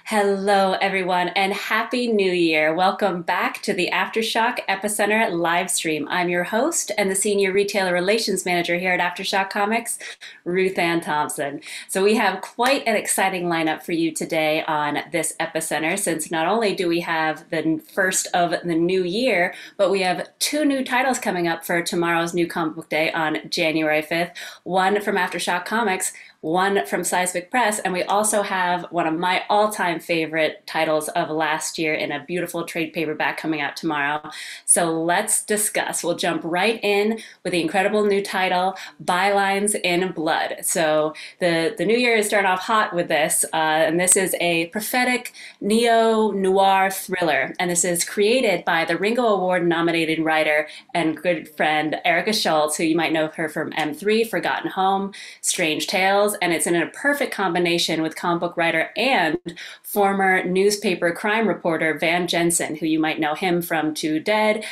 Hello, everyone, and Happy New Year. Welcome back to the Aftershock Epicenter live stream. I'm your host and the Senior Retailer Relations Manager here at Aftershock Comics, Ruth Ann Thompson. So, we have quite an exciting lineup for you today on this Epicenter, since not only do we have the first of the new year, but we have two new titles coming up for tomorrow's new comic book day on January 5th. One from Aftershock Comics, one from Seismic Press, and we also have one of my all-time favorite titles of last year in a beautiful trade paperback coming out tomorrow. So let's discuss. We'll jump right in with the incredible new title, Bylines in Blood. So the new year is starting off hot with this, and this is a prophetic neo-noir thriller, and this is created by the Ringo Award-nominated writer and good friend Erica Schultz, who you might know her from M3, Forgotten Home, Strange Tales, and it's in a perfect combination with comic book writer and former newspaper crime reporter Van Jensen, who you might know him from Two Dead,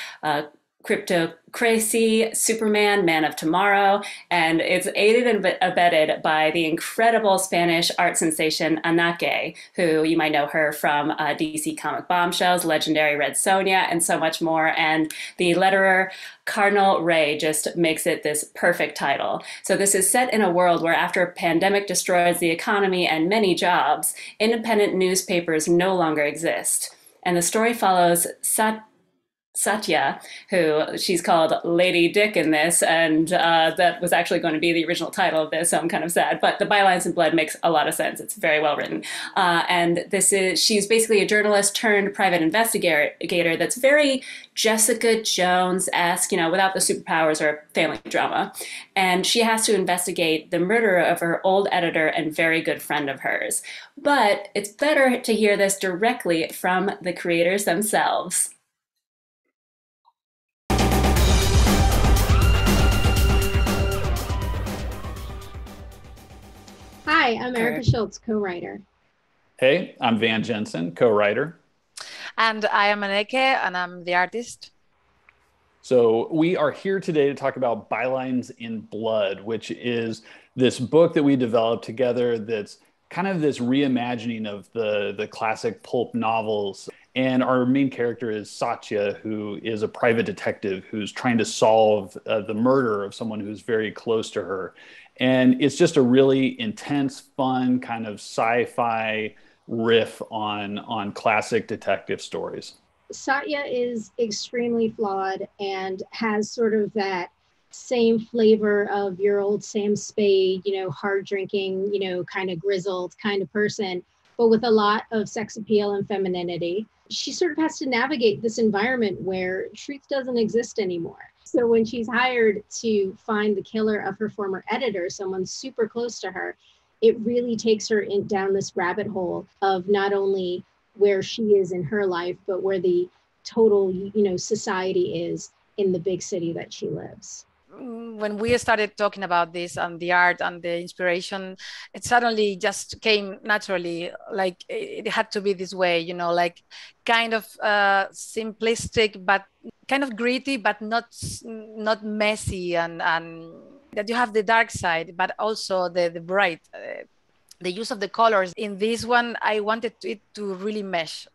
Cryptocracy, Superman, Man of Tomorrow, and it's aided and abetted by the incredible Spanish art sensation Anake, who you might know her from DC Comic Bombshells, Legendary Red Sonja, and so much more. And the letterer Cardinal Ray just makes it this perfect title. So this is set in a world where after a pandemic destroys the economy and many jobs, independent newspapers no longer exist. And the story follows Satya, who she's called Lady Dick in this, and that was actually going to be the original title of this, so I'm kind of sad. But the Bylines in Blood makes a lot of sense. It's very well written. And she's basically a journalist turned private investigator that's very Jessica Jones-esque, without the superpowers or family drama. And she has to investigate the murder of her old editor and very good friend of hers. But it's better to hear this directly from the creators themselves. Hi, I'm Erica Per- Schultz, co-writer. Hey, I'm Van Jensen, co-writer. And I am Aneke, and I'm the artist. So we are here today to talk about Bylines in Blood, which is this book that we developed together that's kind of this reimagining of the classic pulp novels. And our main character is Satya, who is a private detective who's trying to solve the murder of someone who's very close to her. And it's just a really intense, fun kind of sci-fi riff on classic detective stories. Satya is extremely flawed and has sort of that same flavor of your old Sam Spade, hard drinking, kind of grizzled kind of person, but with a lot of sex appeal and femininity. She sort of has to navigate this environment where truth doesn't exist anymore. So when she's hired to find the killer of her former editor, someone super close to her, it really takes her down this rabbit hole of not only where she is in her life, but where the total, society is in the big city that she lives. When we started talking about this and the art and the inspiration, it suddenly just came naturally, like it had to be this way, like kind of simplistic, but kind of gritty, but not messy, and that you have the dark side, but also the bright. The use of the colors in this one, I wanted it to really mesh,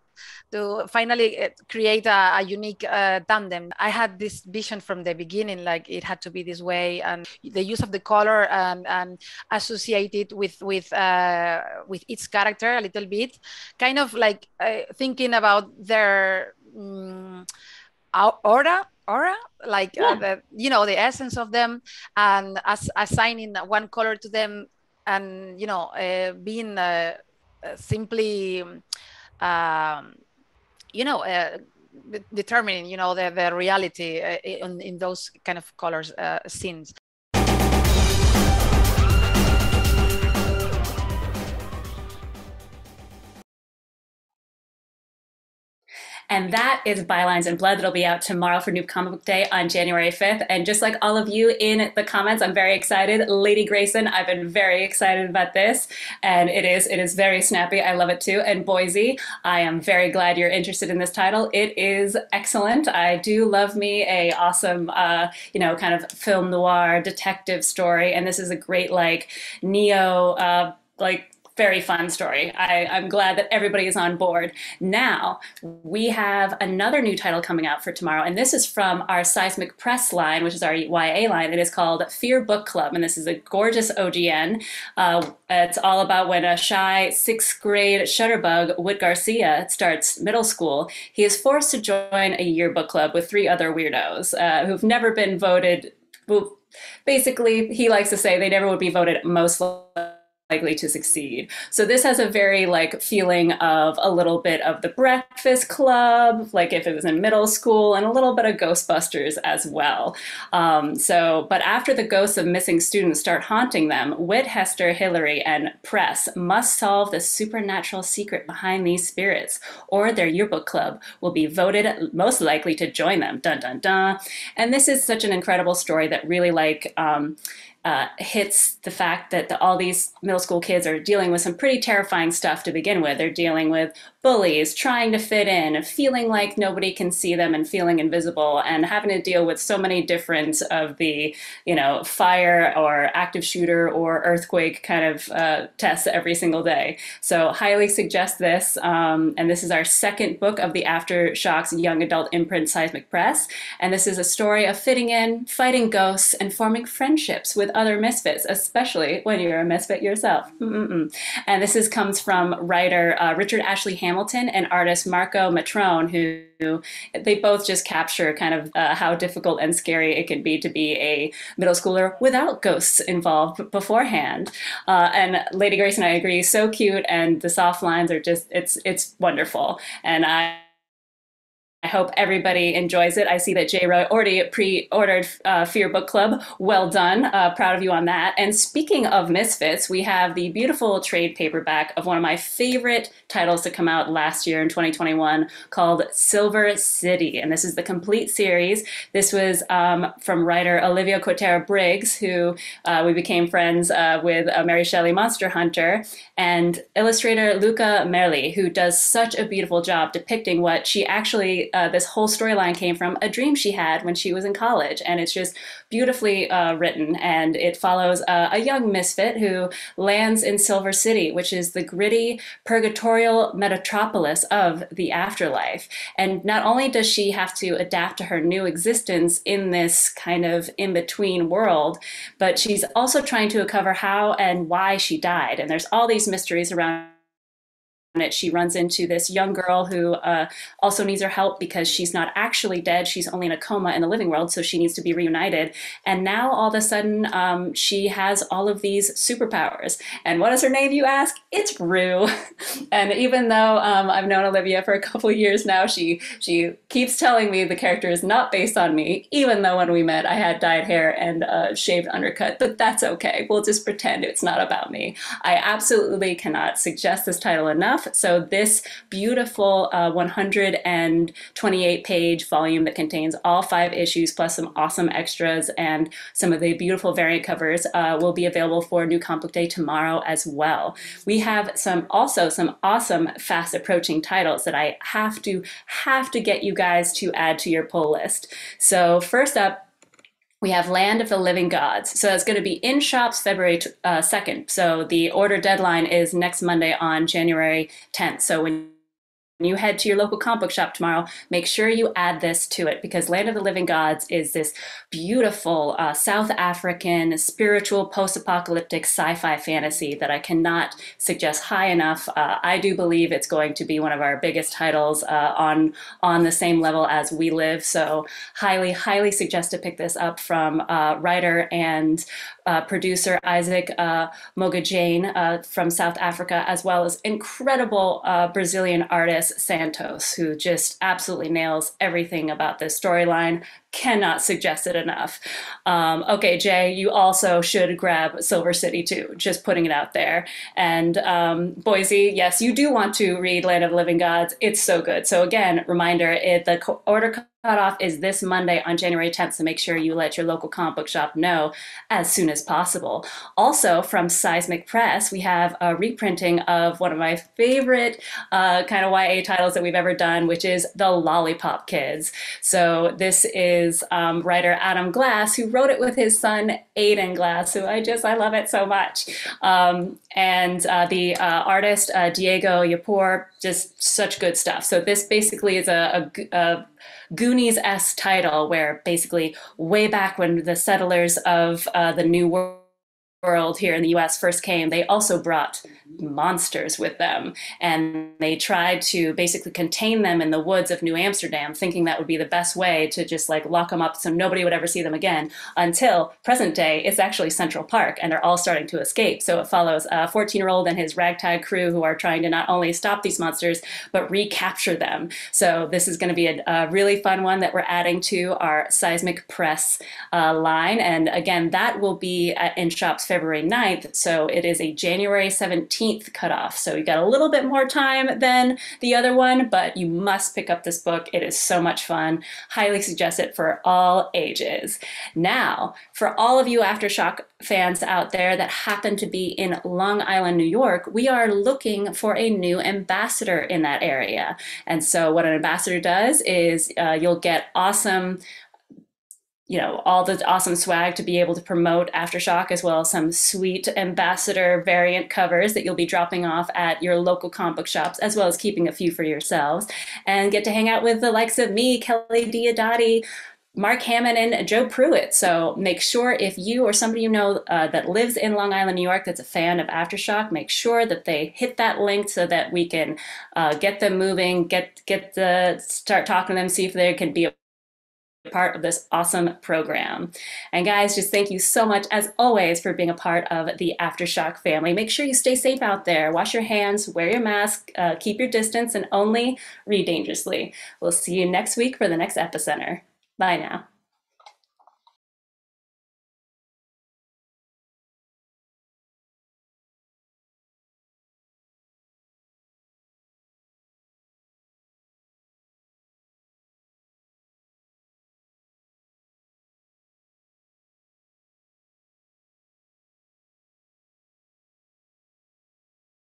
to finally create a unique tandem. I had this vision from the beginning, like it had to be this way, and the use of the color and associate it with each character a little bit, kind of like thinking about their aura, like the essence of them, and assigning one color to them, and being simply determining the reality in those kind of colors scenes. And that is Bylines in Blood that'll be out tomorrow for New Comic Book Day on January 5th. And just like all of you in the comments, I'm very excited. Lady Grayson, I've been very excited about this. And it is very snappy. I love it too. And Boise, I am very glad you're interested in this title. It is excellent. I do love me a awesome, kind of film noir detective story. And this is a great, neo, very fun story. I'm glad that everybody is on board. Now, we have another new title coming out for tomorrow, and this is from our Seismic Press line, which is our YA line. It is called Fear Book Club, and this is a gorgeous OGN. It's all about when a shy sixth grade shutterbug, Whit Garcia, starts middle school. He is forced to join a yearbook club with three other weirdos who've never been voted. Well, basically, he likes to say they never would be voted most likely to succeed. So this has a very like feeling of a little bit of the Breakfast Club, like if it was in middle school, and a little bit of Ghostbusters as well. But after the ghosts of missing students start haunting them, Whit, Hester, Hillary, and Press must solve the supernatural secret behind these spirits, or their yearbook club will be voted most likely to join them. Dun dun dun. And this is such an incredible story that really hits the fact that all these middle school kids are dealing with some pretty terrifying stuff to begin with. They're dealing with bullies, trying to fit in, feeling like nobody can see them and feeling invisible, and having to deal with so many different of the, fire or active shooter or earthquake kind of tests every single day. So highly suggest this. And this is our second book of the Aftershocks young adult imprint Seismic Press. And this is a story of fitting in, fighting ghosts, and forming friendships with other misfits, especially when you're a misfit yourself. And this comes from writer Richard Ashley Hamilton and artist Marco Matrone, who they both just capture kind of how difficult and scary it can be to be a middle schooler without ghosts involved beforehand. And Lady Grace and I agree, so cute, and the soft lines are just, it's wonderful. And I hope everybody enjoys it. I see that Jay Roy already pre-ordered Fear Book Club. Well done. Proud of you on that. And speaking of misfits, we have the beautiful trade paperback of one of my favorite titles to come out last year in 2021 called Silver City. And this is the complete series. This was from writer Olivia Quatera Briggs, who we became friends with Mary Shelley Monster Hunter, and illustrator Luca Merli, who does such a beautiful job depicting what she actually this whole storyline came from a dream she had when she was in college. And it's just beautifully written. And it follows a young misfit who lands in Silver City, which is the gritty purgatorial metropolis of the afterlife. And not only does she have to adapt to her new existence in this kind of in-between world, but she's also trying to uncover how and why she died. And there's all these mysteries around it. She runs into this young girl who also needs her help because she's not actually dead. She's only in a coma in the living world, so she needs to be reunited. And now all of a sudden, she has all of these superpowers. And what is her name, you ask? It's Rue. And even though I've known Olivia for a couple of years now, she keeps telling me the character is not based on me, even though when we met, I had dyed hair and shaved undercut. But that's okay. We'll just pretend it's not about me. I absolutely cannot suggest this title enough. So this beautiful 128-page volume that contains all 5 issues plus some awesome extras and some of the beautiful variant covers will be available for New Comic Book Day tomorrow as well. We have some awesome fast approaching titles that I have to get you guys to add to your pull list. So first up, we have Land of the Living Gods. So it's going to be in shops February 2nd. So the order deadline is next Monday on January 10th. So when you head to your local comic book shop tomorrow, make sure you add this to it, because Land of the Living Gods is this beautiful South African spiritual post-apocalyptic sci-fi fantasy that I cannot suggest high enough. I do believe it's going to be one of our biggest titles on the same level as We Live. So highly suggest to pick this up from writer and producer Isaac Mogajane from South Africa, as well as incredible Brazilian artist Santos, who just absolutely nails everything about this storyline. Cannot suggest it enough. Okay, Jay, you also should grab Silver City too, just putting it out there. And Boise, yes, you do want to read Land of the Living Gods. It's so good. So again, reminder, the order cutoff is this Monday on January 10th, so make sure you let your local comic book shop know as soon as possible. Also, from Seismic Press, we have a reprinting of one of my favorite kind of YA titles that we've ever done, which is The Lollipop Kids. So this is writer Adam Glass, who wrote it with his son Aiden Glass, who I love it so much. And the artist Diego Yapor, just such good stuff. So this basically is a Goonies-esque title where basically way back when the settlers of the New World here in the US first came, they also brought monsters with them, and they tried to basically contain them in the woods of New Amsterdam, thinking that would be the best way to just like lock them up so nobody would ever see them again, until present day it's actually Central Park and they're all starting to escape. So it follows a 14-year-old and his ragtag crew who are trying to not only stop these monsters but recapture them. So this is going to be a really fun one that we're adding to our Seismic Press line, and again that will be in shops February 9th, so it is a January 17th cutoff. So you got a little bit more time than the other one, but you must pick up this book. It is so much fun. Highly suggest it for all ages. Now, for all of you Aftershock fans out there that happen to be in Long Island, New York, we are looking for a new ambassador in that area. And so what an ambassador does is you'll get awesome, all the awesome swag to be able to promote Aftershock, as well as some sweet ambassador variant covers that you'll be dropping off at your local comic book shops, as well as keeping a few for yourselves, and get to hang out with the likes of me, Kelly Diodati, Mark Hammond, and Joe Pruitt. So make sure if you or somebody you know that lives in Long Island, New York, that's a fan of Aftershock, make sure that they hit that link so that we can get them moving, start talking to them, see if they can be a part of this awesome program. And guys, just thank you so much as always for being a part of the Aftershock family. Make sure you stay safe out there, wash your hands, wear your mask, keep your distance, and only read dangerously. We'll see you next week for the next Epicenter. Bye now.